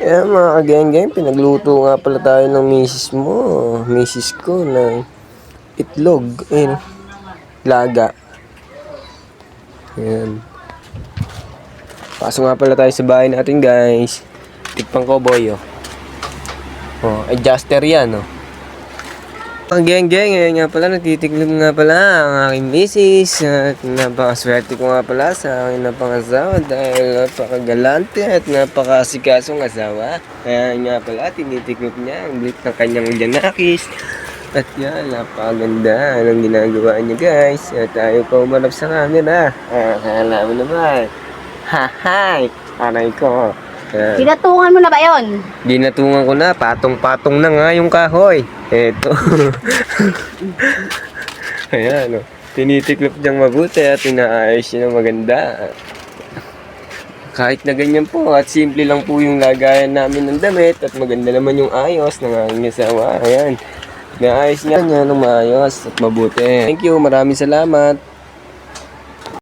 Kaya mga kageng-geng, pinagluto nga pala tayo ng misis ko ng itlog, laga. Ayan. Pasok nga pala tayo sa bahay natin guys. Tikpang cowboy adjuster yan Ang geng-geng, ngayon nga pala, natitiklop nga pala ang aking misis. At napakaswerte ko nga pala sa aking napangasawa dahil napakagalante at napakasikasong asawa. Kaya nga pala, tinitiklop niya ang blit ng kanyang Janakis. At yan, napakaganda ng ginagawa niya guys. At ayaw pa umarap sa camera. Kala mo naman. Hi! Aray ko. Ginatungan mo na ba yon? Ginatungan ko na, patong-patong na nga yung kahoy. Eto. Ayan, tinitiklop niyang mabuti at inaayos niya ng maganda. Kahit na ganyan po at simple lang po yung lagayan namin ng damit at maganda naman yung ayos ng aking asawa. Ayan, naayos niya ng maayos at mabuti. Thank you, maraming salamat.